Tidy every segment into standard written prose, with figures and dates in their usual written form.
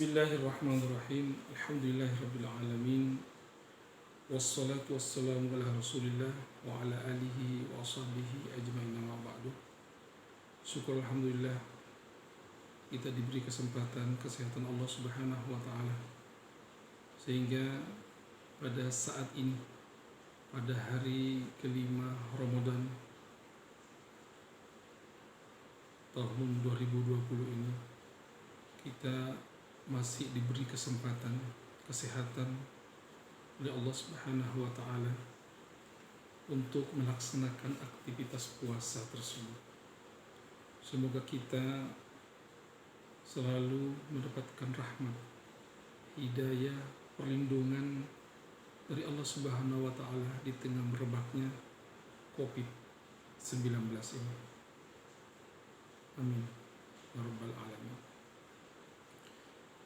Bismillahirrahmanirrahim. Alhamdulillahirabbil alamin. Wassalatu wassalamu ala Rasulillah wa ala alihi wa sahbihi ajmain ma ba'du. Syukur alhamdulillah kita diberi kesempatan kesehatan Allah Subhanahu wa taala sehingga pada saat ini pada hari kelima Ramadan tahun 2020 ini kita masih diberi kesempatan kesehatan oleh Allah Subhanahu wa taala untuk melaksanakan aktivitas puasa tersebut. Semoga kita selalu mendapatkan rahmat, hidayah, perlindungan dari Allah Subhanahu wa taala di tengah merebaknya COVID-19 ini. Amin ya rabbal alamin.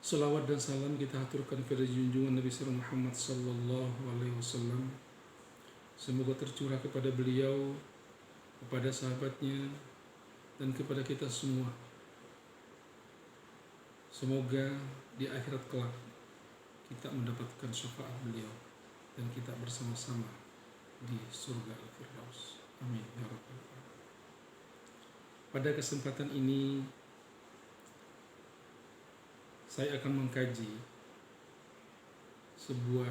Salawat dan salam kita haturkan kepada junjungan Nabi Sallallahu Muhammad Sallallahu Alaihi Wasallam. Semoga tercurah kepada beliau, kepada sahabatnya, dan kepada kita semua. Semoga di akhirat kelak kita mendapatkan syafaat beliau dan kita bersama-sama di surga Al-Firdaus. Amin ya rabbal alamin. Pada kesempatan ini saya akan mengkaji sebuah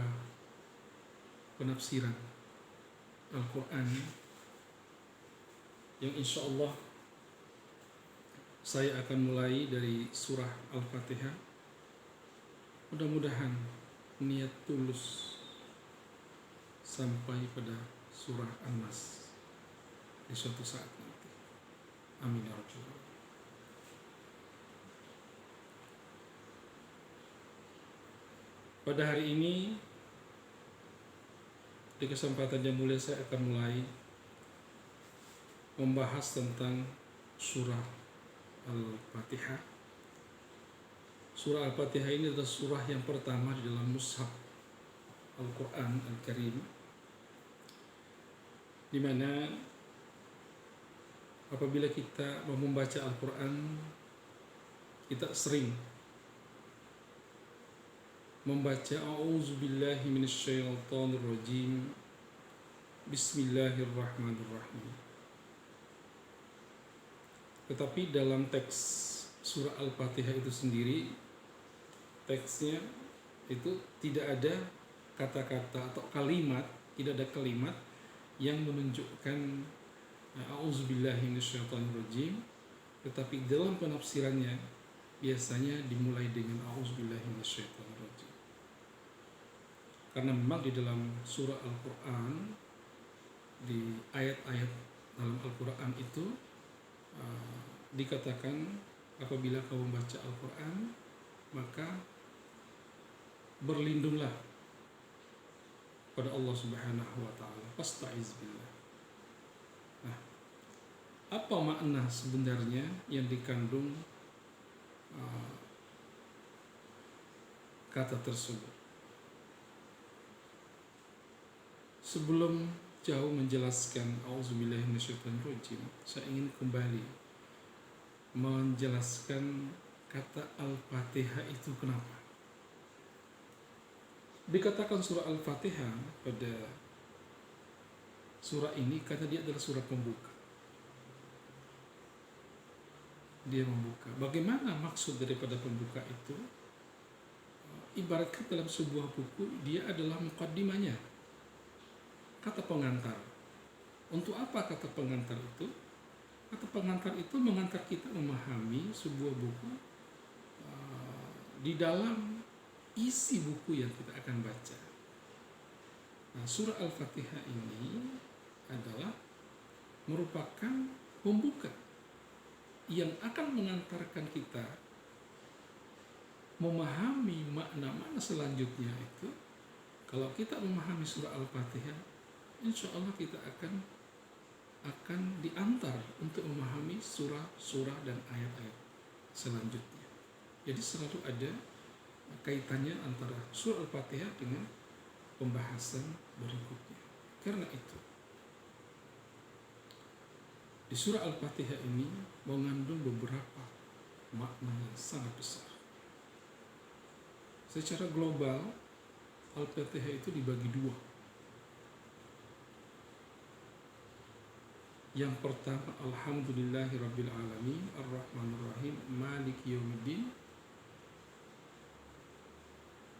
penafsiran Al-Quran yang insya Allah saya akan mulai dari surah Al-Fatihah. Mudah-mudahan niat tulus sampai pada surah An-Nas di suatu saat nanti. Amin ya rabbal alamin. Pada hari ini di kesempatan yang mulia saya akan mulai membahas tentang surah Al-Fatihah. Surah Al-Fatihah ini adalah surah yang pertama di dalam mushaf Al-Quran Al-Karim, di mana apabila kita mau membaca Al-Quran, kita sering membaca a'udzubillahi minasyaitonirrajim, bismillahirrahmanirrahim. Tetapi dalam teks surah Al-Fatihah itu sendiri, teksnya itu tidak ada kata-kata atau kalimat, tidak ada kalimat yang menunjukkan a'udzubillahi minasyaitonirrajim, tetapi dalam penafsirannya biasanya dimulai dengan a'udzubillahi minasyaitonirrajim. Karena memang di dalam surah Al-Quran, di ayat-ayat dalam Al-Quran itu dikatakan apabila kamu membaca Al-Quran, maka berlindunglah pada Allah Subhanahu wa taala, fasta'iz billah. Nah, apa makna sebenarnya yang dikandung kata tersebut? Sebelum jauh menjelaskan auzubillahi minasyaitonirrajim, saya ingin kembali menjelaskan kata Al-Fatihah itu kenapa. Dikatakan surah Al-Fatihah pada surah ini karena dia adalah surah pembuka. Dia membuka. Bagaimana maksud daripada pembuka itu? Ibaratkan dalam sebuah buku, dia adalah muqaddimahnya, kata pengantar. Untuk apa kata pengantar itu? Kata pengantar itu mengantar kita memahami sebuah buku di dalam isi buku yang kita akan baca. Nah, surah Al-Fatihah ini adalah merupakan pembuka yang akan mengantarkan kita memahami makna-makna selanjutnya itu. Kalau kita memahami surah Al-Fatihah, insya Allah kita akan diantar untuk memahami surah-surah dan ayat-ayat selanjutnya. Jadi selalu ada kaitannya antara surah Al-Fatihah dengan pembahasan berikutnya. Karena itu, di surah Al-Fatihah ini mengandung beberapa makna yang sangat besar. Secara global Al-Fatihah itu dibagi dua. Yang pertama, Alhamdulillahirabbil alamin Ar-Rahmanir-Rahim Maliki Yaumiddin,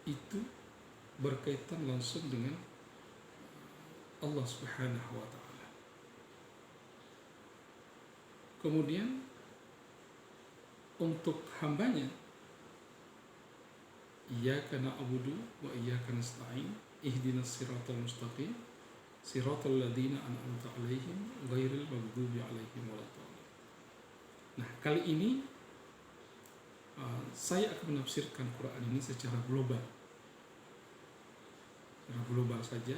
itu berkaitan langsung dengan Allah Subhanahu wa taala. Kemudian untuk hambanya, Iyyaka na'budu wa iyyaka nasta'in ihdinas siratal mustaqim siratal ladzina an'amta 'alaihim ghairil maghdubi 'alaihim waladdallin. Nah, kali ini saya akan menafsirkan Quran ini secara global. Secara global saja,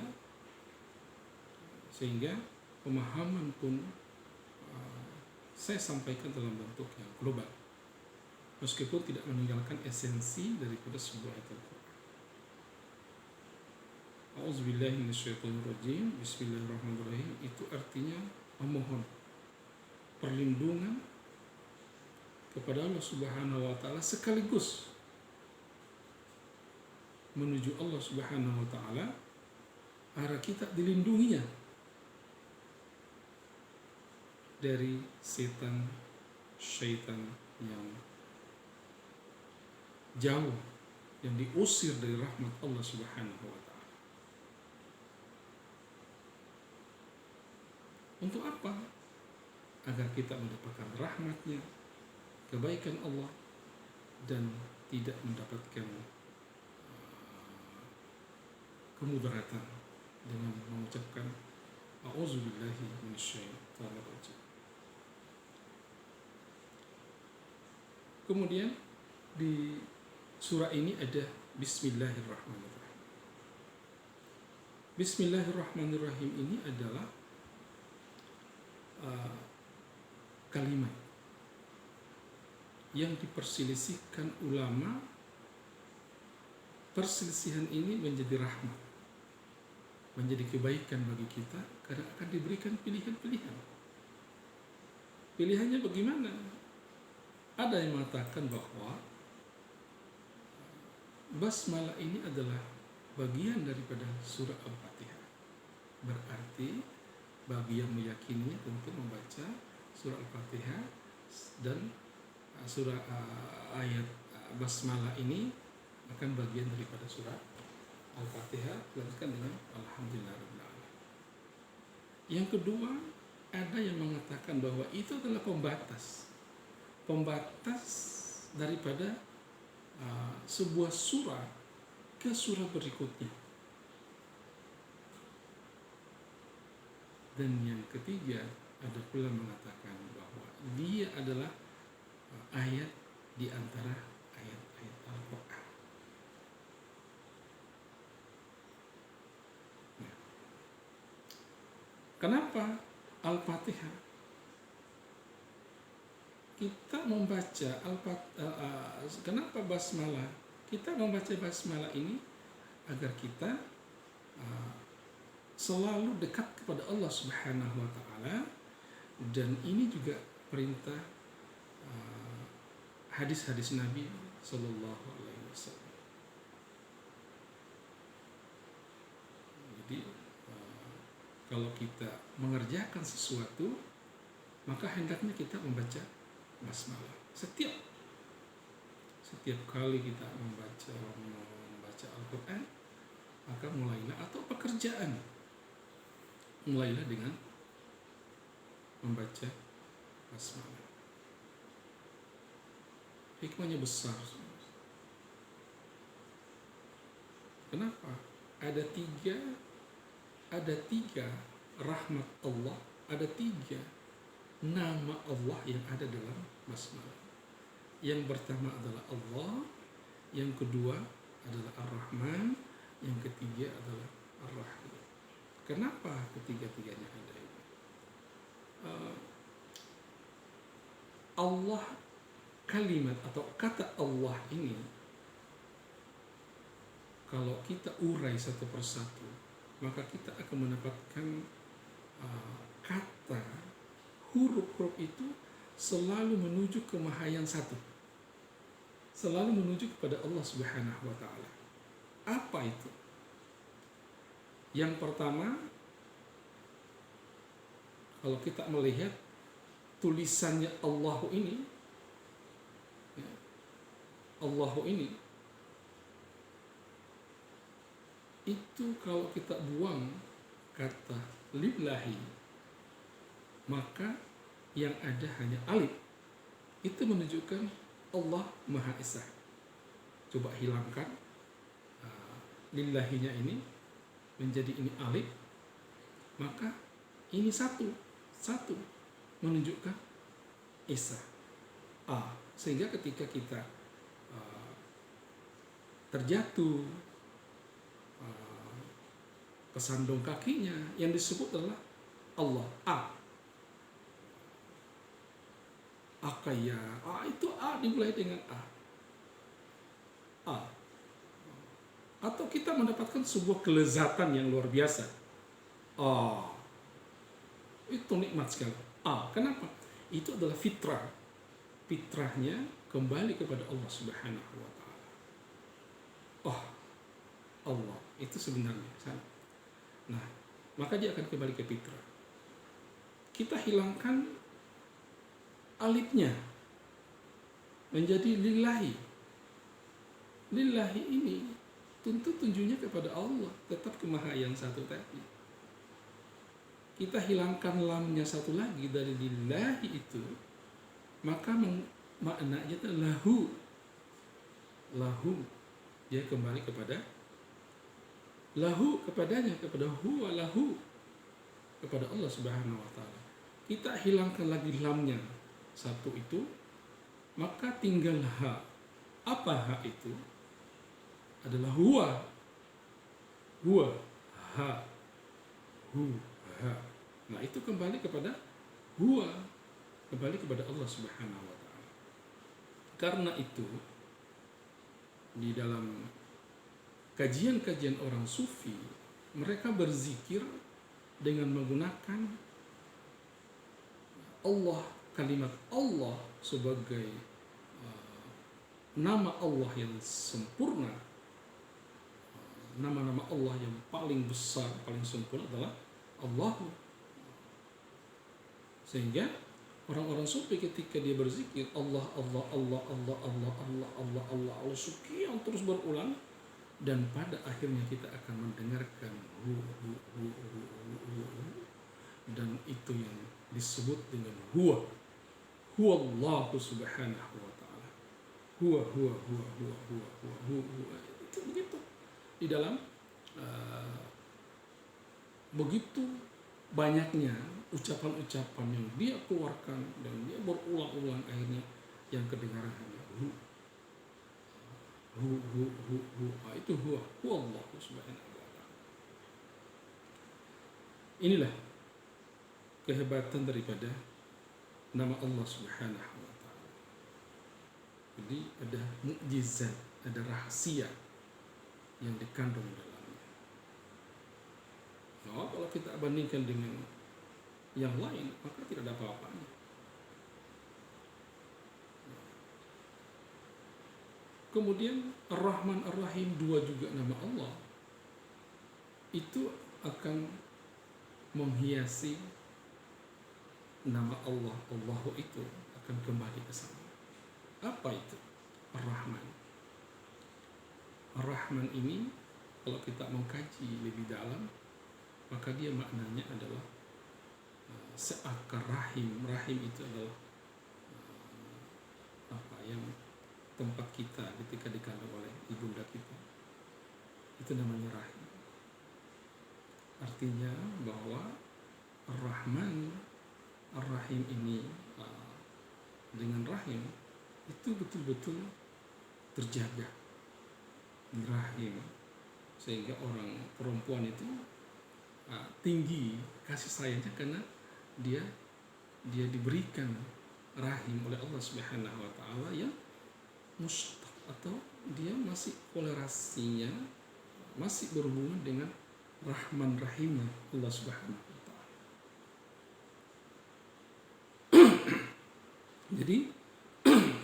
sehingga pemahaman pun saya sampaikan dalam bentuk yang global, meskipun tidak meninggalkan esensi daripada sebuah ayat Al-Quran. A'udzubillahi minasyaitonirrajim. Bismillahirrahmanirrahim itu artinya memohon perlindungan kepada Allah Subhanahu wa taala, sekaligus menuju Allah Subhanahu wa taala agar kita dilindunginya dari setan, syaitan yang jauh, yang diusir dari rahmat Allah Subhanahu wa taala. Untuk apa? Agar kita mendapatkan rahmatnya, kebaikan Allah, dan tidak mendapatkan kemudaratan dengan mengucapkan a'udzubillahi minasyaitonirrajim. Kemudian di surah ini ada Bismillahirrahmanirrahim. Bismillahirrahmanirrahim ini adalah kalimat yang diperselisihkan ulama. Perselisihan ini menjadi rahmat, menjadi kebaikan bagi kita, karena akan diberikan pilihan-pilihan. Pilihannya bagaimana? Ada yang mengatakan bahwa basmalah ini adalah bagian daripada surah Al-Fatihah. Berarti bagi yang meyakininya tentu membaca surah Al-Fatihah dan surah ayat basmalah ini akan bagian daripada surah Al-Fatihah, dilanjutkan dengan Alhamdulillahirabbil alamin. Yang kedua, ada yang mengatakan bahwa itu adalah pembatas daripada sebuah surah ke surah berikutnya. Dan yang ketiga, ada pula mengatakan bahwa dia adalah ayat di antara ayat-ayat Al-Quran. Kenapa Al-Fatihah? Kita membaca kenapa basmalah? Kita membaca basmalah ini agar kita selalu dekat kepada Allah Subhanahu wa taala, dan ini juga perintah hadis-hadis Nabi sallallahu alaihi wasallam. Jadi kalau kita mengerjakan sesuatu, maka hendaknya kita membaca basmalah. Setiap kali kita membaca Al-Quran, maka mulailah, atau pekerjaan, mulailah dengan membaca basmalah. Hikmahnya besar. Kenapa? Ada tiga rahmat Allah, ada tiga nama Allah yang ada dalam basmalah. Yang pertama adalah Allah, yang kedua adalah Ar-Rahman, yang ketiga adalah Ar-Rahim. Kenapa ketiga-tiganya ada ini? Allah, kalimat atau kata Allah ini, kalau kita urai satu persatu, maka kita akan mendapatkan kata, huruf-huruf itu selalu menuju ke maha yang satu. selalu menuju kepada Allah Subhanahu wa taala. Apa itu? Yang pertama, kalau kita melihat tulisannya Allahu ini, ya, Allahu ini itu kalau kita buang kata lillahi, maka yang ada hanya alif. Itu menunjukkan Allah Maha Esa. Coba hilangkan lillahinya ini, menjadi ini alif, maka ini satu menunjukkan Esa. Sehingga ketika kita terjatuh, kesandung kakinya, yang disebut adalah Allah. Akaya, itu dimulai dengan A. Atau kita mendapatkan sebuah kelezatan yang luar biasa. Itu nikmat sekali. Kenapa? Itu adalah fitrah. Fitrahnya kembali kepada Allah Subhanahu wa taala. Allah itu sebenarnya sana. Nah, maka dia akan kembali ke fitrah. Kita hilangkan alifnya menjadi lillahi. Lillahi ini tentu tunjuknya kepada Allah, tetap ke Maha yang satu tadi. Kita hilangkan lamnya satu lagi dari lillahi itu, maka maknanya itu lahu. Dia kembali kepada lahu, kepadanya, kepada huwa lahu, kepada Allah Subhanahu wa taala. Kita hilangkan lagi lamnya satu itu, maka tinggal ha. Apa ha itu? Adalah huwa. Ha. Nah, itu kembali kepada huwa, kembali kepada Allah Subhanahu wa taala. Karena itu di dalam kajian-kajian orang sufi, mereka berzikir dengan menggunakan Allah, kalimat Allah sebagai nama Allah yang sempurna. Nama-nama Allah yang paling besar, paling sempurna adalah Allah. Sehingga orang-orang sufi ketika dia berzikir Allah sekian terus berulang, dan pada akhirnya kita akan mendengarkan hu, dan itu yang disebut dengan huwa Allah Subhanahu wa taala. Huwa itu begitu di dalam begitu banyaknya ucapan-ucapan yang dia keluarkan dan dia berulang-ulang, akhirnya yang kedengaran hanya itu huwa Allah Subhanahu wa taala. Inilah kehebatan daripada nama Allah Subhanahu wa taala. Jadi ada mukjizat, ada rahasia yang dikandung dalamnya. Kalau kita bandingkan dengan yang lain, maka tidak ada apa-apanya. Kemudian Ar-Rahman Ar-Rahim, dua juga nama Allah, itu akan menghiasi nama Allah. Allah itu akan kembali ke sana. Apa itu Ar-Rahman? Ar-Rahman ini kalau kita mengkaji lebih dalam, maka dia maknanya adalah seakar rahim. Rahim itu adalah yang tempat kita ketika dikandung oleh ibunda kita, itu namanya rahim. Artinya bahwa Ar-Rahman Ar-Rahim ini dengan rahim itu betul-betul terjaga rahim, sehingga orang perempuan itu tinggi kasih sayangnya karena dia diberikan rahim oleh Allah Subhanahu wa taala yang mustaq, atau dia masih kolerasinya masih berhubungan dengan Rahman Rahimnya Allah Subhanahu wa taala. Jadi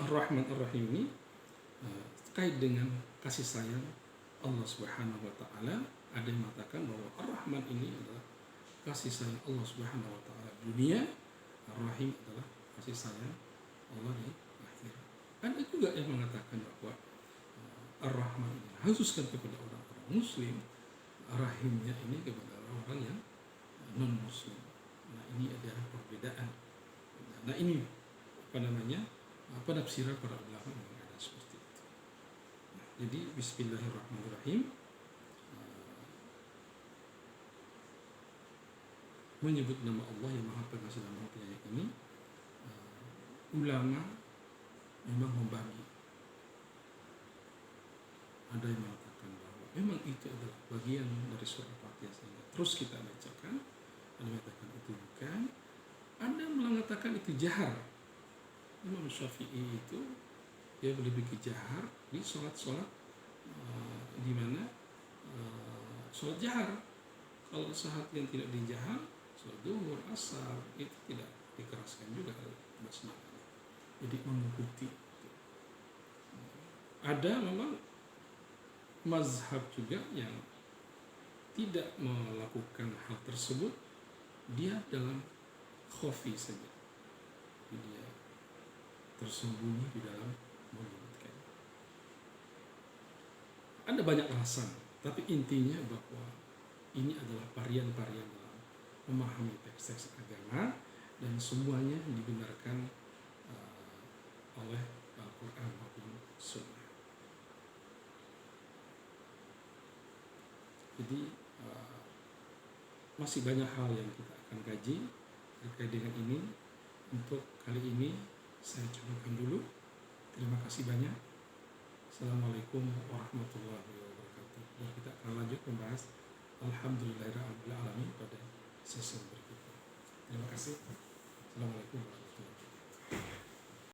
Ar-Rahman Ar-Rahim ini terkait dengan kasih sayang Allah Subhanahu wa taala. Ada yang mengatakan bahwa Ar-Rahman ini adalah kasih sayang Allah Subhanahu wa taala dunia, Ar-Rahim adalah kasih sayang Allah di akhirat. Ada juga yang mengatakan bahwa Ar-Rahman ini khususkan kepada orang-orang muslim, Rahimnya ini kepada orang-orang yang non muslim. Nah, ini adalah perbedaan. Nah, ini penafsiran para ulama yang ada seperti itu. Nah, jadi bismillahirrahmanirrahim, menyebut nama Allah yang Maha Pengasih dan Maha Penyayang ini, ulama memang membagi. Ada yang mengatakan bahwa memang itu adalah bagian dari surah Fatihah sehingga terus kita bacakan. Ada yang mengatakan itu bukan. Ada yang mengatakan itu jahar. Imam Syafi'i itu dia lebih ke jahar di sholat-sholat di mana sholat jahar. Kalau saat yang tidak dijahar, sholat duhur, asar, itu tidak dikeraskan juga basmalah. Jadi mengikuti. Ada memang mazhab juga yang tidak melakukan hal tersebut, dia dalam khofi saja, dia tersembunyi di dalam menyebutkan. Ada banyak alasan, tapi intinya bahwa ini adalah varian-varian dalam memahami teks-teks agama dan semuanya dibenarkan oleh Al-Quran maupun Sunnah. Jadi masih banyak hal yang kita akan kaji terkait dengan ini. Untuk kali ini saya cukupkan dulu. Terima kasih banyak. Assalamualaikum warahmatullahi wabarakatuh. Dan kita akan lanjut membahas Alhamdulillahirrahmanirrahim pada sesi berikutnya. Terima kasih. Assalamualaikum warahmatullahi wabarakatuh.